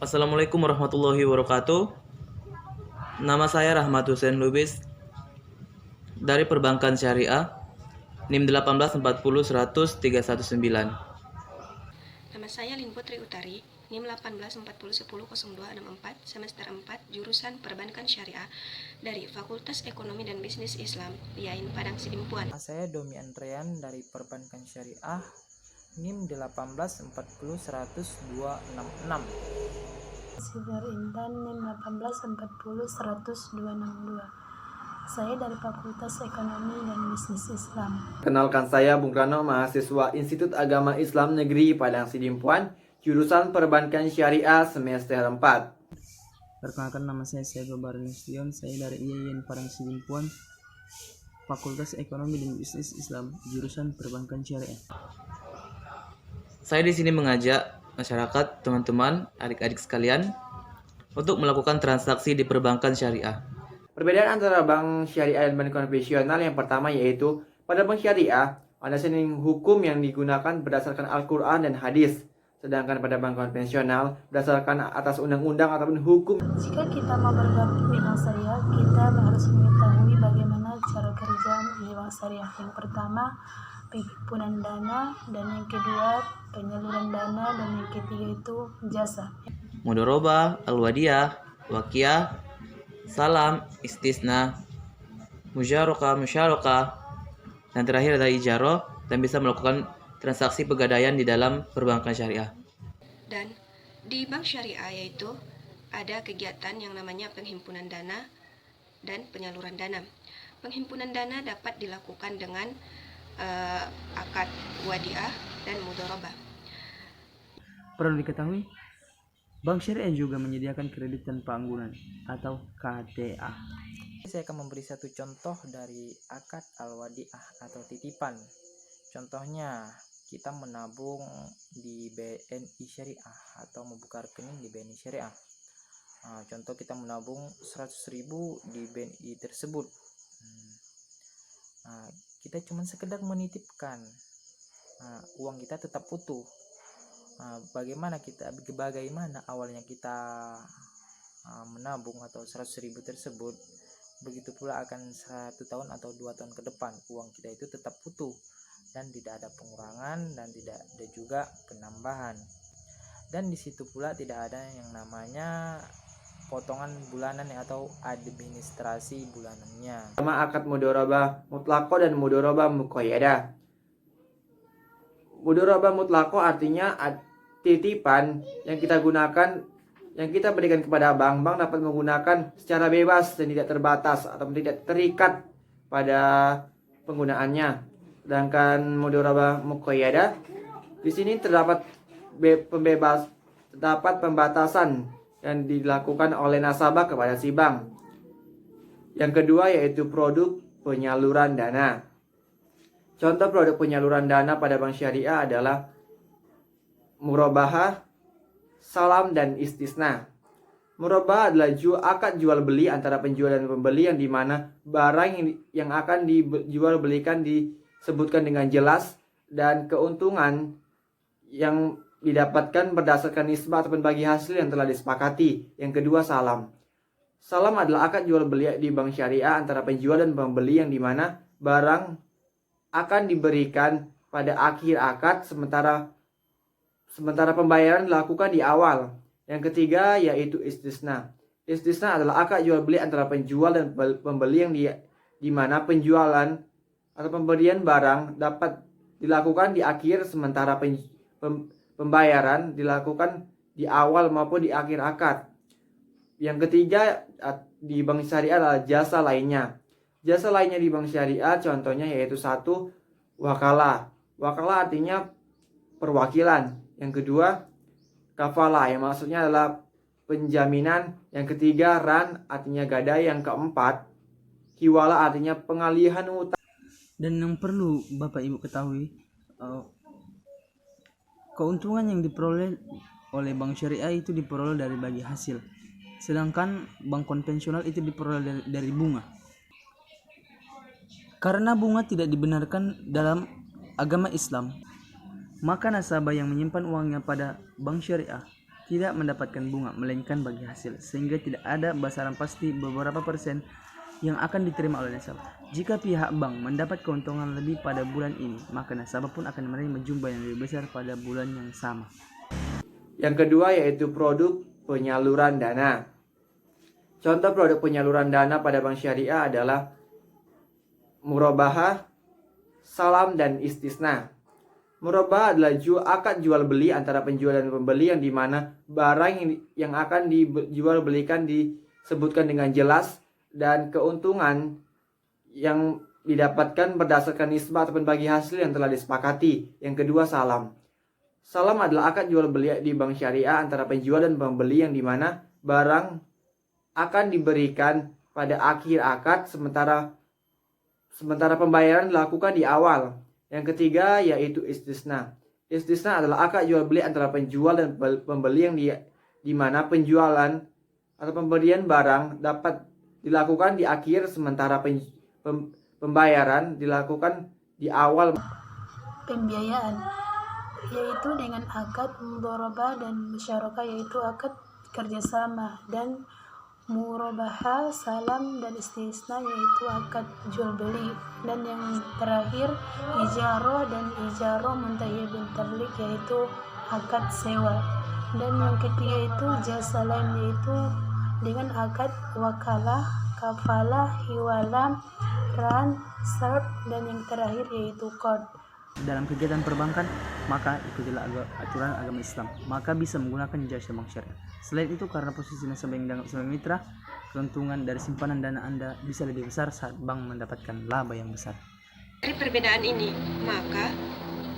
Assalamualaikum warahmatullahi wabarakatuh. Nama saya Rahmat Hussein Lubis dari Perbankan Syariah, NIM 184010319. Nama saya Lin Putri Utari, NIM 184010264, semester 4, jurusan Perbankan Syariah dari Fakultas Ekonomi dan Bisnis Islam, IAIN Padang Sidimpuan. Saya Domi Andrean dari Perbankan Syariah, NIM 184010266. Sigar Intan, NIM 1840162. Saya dari Fakultas Ekonomi dan Bisnis Islam. Kenalkan, saya Bung Rano, mahasiswa Institut Agama Islam Negeri Padang Sidimpuan, jurusan Perbankan Syariah semester 4. Perkenalkan, nama saya Sego Barnistion, saya dari IAIN Padang Sidimpuan, Fakultas Ekonomi dan Bisnis Islam, jurusan Perbankan Syariah. Saya di sini mengajak masyarakat, teman-teman, adik-adik sekalian untuk melakukan transaksi di perbankan syariah. Perbedaan antara bank syariah dan bank konvensional yang pertama yaitu pada bank syariah ada standing hukum yang digunakan berdasarkan Al-Quran dan hadis, sedangkan pada bank konvensional berdasarkan atas undang-undang ataupun hukum. Jika kita mau bergabung di bank syariah, kita harus mengetahui bagaimana cara kerja di bank syariah. Yang pertama, penghimpunan dana, dan yang kedua penyaluran dana, dan yang ketiga itu jasa. Mudharabah, Al-Wadiyah, Waqiyah, Salam, Istisna, Musyarakah, dan terakhir ada Ijarah, dan bisa melakukan transaksi pegadaian di dalam perbankan syariah. Dan di bank syariah yaitu ada kegiatan yang namanya penghimpunan dana dan penyaluran dana. Penghimpunan dana dapat dilakukan dengan akad wadiah dan mudharabah. Perlu diketahui, Bank Syariah juga menyediakan kredit tanpa anggunan atau KTA. Saya akan memberi satu contoh dari akad al-wadiah atau titipan. Contohnya, kita menabung di BNI Syariah atau membuka rekening di BNI Syariah. Contoh, kita menabung 100.000 di BNI tersebut. Kita cuma sekedar menitipkan, uang kita tetap utuh. Bagaimana awalnya kita menabung atau 100.000 tersebut, begitu pula akan 1 tahun atau 2 tahun ke depan uang kita itu tetap utuh dan tidak ada pengurangan dan tidak ada juga penambahan. Dan di situ pula tidak ada yang namanya potongan bulanan atau administrasi bulanannya. Sama akad mudharabah mutlaqah dan mudharabah muqayyadah. Mudharabah mutlaqah artinya titipan yang kita gunakan, yang kita berikan kepada bank dapat menggunakan secara bebas dan tidak terbatas atau tidak terikat pada penggunaannya. Sedangkan mudharabah muqayyadah di sini terdapat pembatasan yang dilakukan oleh nasabah kepada si bank. Yang kedua yaitu produk penyaluran dana. Contoh produk penyaluran dana pada bank syariah adalah murabahah, salam, dan istisna. Murabahah adalah akad jual beli antara penjual dan pembeli yang dimana barang yang akan dijual belikan disebutkan dengan jelas dan keuntungan yang didapatkan berdasarkan nisbah ataupun bagi hasil yang telah disepakati. Yang kedua, salam. Salam adalah akad jual beli di bank syariah antara penjual dan pembeli yang dimana barang akan diberikan pada akhir akad sementara pembayaran dilakukan di awal. Yang ketiga yaitu istisna. Istisna adalah akad jual beli antara penjual dan pembeli yang dimana penjualan atau pemberian barang dapat dilakukan di akhir sementara pembayaran dilakukan di awal maupun di akhir akad. Yang ketiga di bank syariah adalah jasa lainnya. Jasa lainnya di bank syariah contohnya yaitu 1. Wakalah. Wakalah artinya perwakilan. Yang kedua, kafalah yang maksudnya adalah penjaminan. Yang ketiga, ran artinya gadai. Yang keempat, hiwala artinya pengalihan utang. Dan yang perlu Bapak Ibu ketahui, keuntungan yang diperoleh oleh bank syariah itu diperoleh dari bagi hasil, sedangkan bank konvensional itu diperoleh dari bunga. Karena bunga tidak dibenarkan dalam agama Islam, maka nasabah yang menyimpan uangnya pada bank syariah tidak mendapatkan bunga melainkan bagi hasil, sehingga tidak ada besaran pasti beberapa persen yang akan diterima oleh nasabah. Jika pihak bank mendapat keuntungan lebih pada bulan ini, maka nasabah pun akan menerima jumlah yang lebih besar pada bulan yang sama. Yang kedua yaitu produk penyaluran dana. Contoh produk penyaluran dana pada bank syariah adalah murabahah, salam, dan istisna. Murabahah adalah akad jual beli antara penjual dan pembeli yang dimana barang yang akan dijual belikan disebutkan dengan jelas dan keuntungan yang didapatkan berdasarkan nisbah ataupun bagi hasil yang telah disepakati. Yang kedua salam. Salam adalah akad jual beli di bank syariah antara penjual dan pembeli yang dimana barang akan diberikan pada akhir akad sementara pembayaran dilakukan di awal. Yang ketiga yaitu istisna. Istisna adalah akad jual beli antara penjual dan pembeli yang di mana penjualan atau pembelian barang dapat dilakukan di akhir sementara pembayaran dilakukan di awal. Pembiayaan yaitu dengan akad mudharabah dan musyarakah, yaitu akad kerjasama, dan murabahah, salam, dan istisna yaitu akad jual beli, dan yang terakhir ijarah dan ijarah muntahi bil tablik yaitu akad sewa, dan yang ketiga itu jasa lain yaitu dengan akad wakalah, kafalah, hiwalah, ran, serb, dan yang terakhir yaitu qard. Dalam kegiatan perbankan, maka ikutilah aturan agama Islam, maka bisa menggunakan jasa bank syariah. Selain itu, karena posisi nasabah yang dianggap sebagai mitra, keuntungan dari simpanan dana Anda bisa lebih besar saat bank mendapatkan laba yang besar. Dari perbedaan ini, maka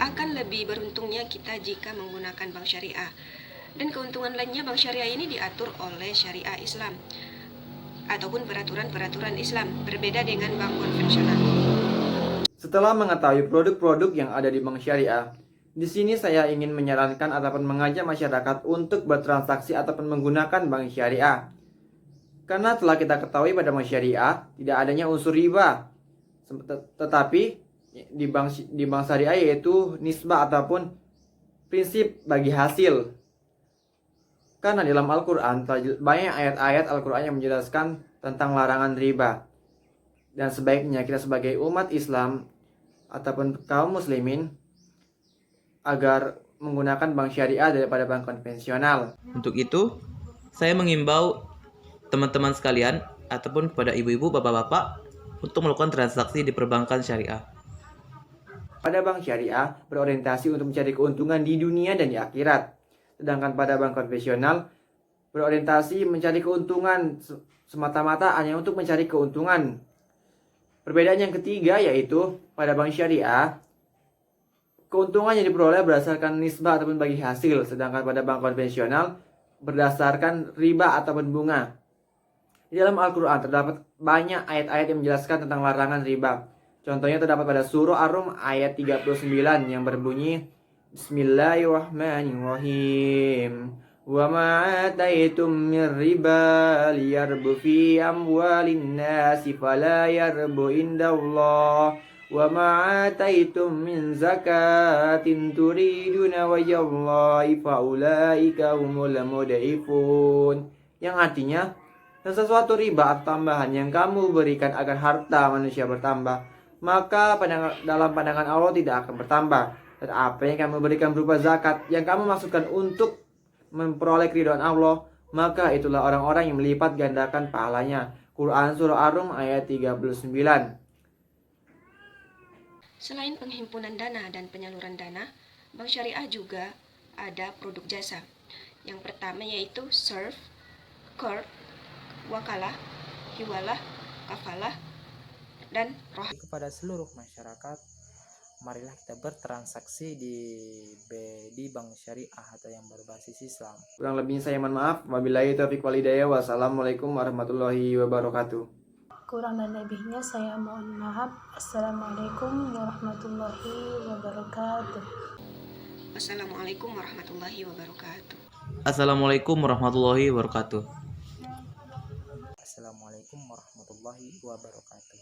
akan lebih beruntungnya kita jika menggunakan bank syariah. Dan keuntungan lainnya, bank syariah ini diatur oleh syariah Islam ataupun peraturan-peraturan Islam, berbeda dengan bank konvensional. Setelah mengetahui produk-produk yang ada di bank syariah, di sini saya ingin menyarankan ataupun mengajak masyarakat untuk bertransaksi ataupun menggunakan bank syariah. Karena telah kita ketahui pada bank syariah tidak adanya unsur riba, tetapi di bank syariah yaitu nisbah ataupun prinsip bagi hasil. Karena di dalam Al-Quran banyak ayat-ayat Al-Quran yang menjelaskan tentang larangan riba. Dan sebaiknya kita sebagai umat Islam ataupun kaum muslimin agar menggunakan bank syariah daripada bank konvensional. Untuk itu, saya mengimbau teman-teman sekalian ataupun kepada ibu-ibu, bapak-bapak untuk melakukan transaksi di perbankan syariah. Pada bank syariah berorientasi untuk mencari keuntungan di dunia dan di akhirat. Sedangkan pada bank konvensional berorientasi mencari keuntungan semata-mata hanya untuk mencari keuntungan. Perbedaan yang ketiga yaitu pada bank syariah keuntungan yang diperoleh berdasarkan nisbah ataupun bagi hasil, sedangkan pada bank konvensional berdasarkan riba ataupun bunga. Di dalam Al-Quran terdapat banyak ayat-ayat yang menjelaskan tentang larangan riba. Contohnya terdapat pada surah Ar-Rum ayat 39 yang berbunyi Bismillahirrahmanirrahim. Wa ma ataitum min riba liyarbu fi amwalin nasi fala yarbu indallah. Wa ma ataitum min zakatin turiduna wajhallahi faulaika humul mudhifun. Yang artinya, sesuatu riba atau tambahan yang kamu berikan agar harta manusia bertambah, maka dalam pandangan Allah tidak akan bertambah. Dan apa yang kamu berikan berupa zakat yang kamu maksudkan untuk memperoleh keridhaan Allah, maka itulah orang-orang yang melipat gandakan pahalanya. Quran Surah Ar-Rum ayat 39. Selain penghimpunan dana dan penyaluran dana, bank syariah juga ada produk jasa. Yang pertama yaitu serve, qard, wakalah, hiwalah, kafalah, dan roh. Kepada seluruh masyarakat, marilah kita bertransaksi di bank syariah atau yang berbasis Islam. Kurang lebihnya saya mohon maaf. Wabillahi taufiq wal hidayah. Wassalamualaikum warahmatullahi wabarakatuh. Kurang dan lebihnya saya mohon maaf. Assalamualaikum warahmatullahi wabarakatuh. Wassalamualaikum warahmatullahi wabarakatuh. Assalamualaikum warahmatullahi wabarakatuh. Assalamualaikum warahmatullahi wabarakatuh.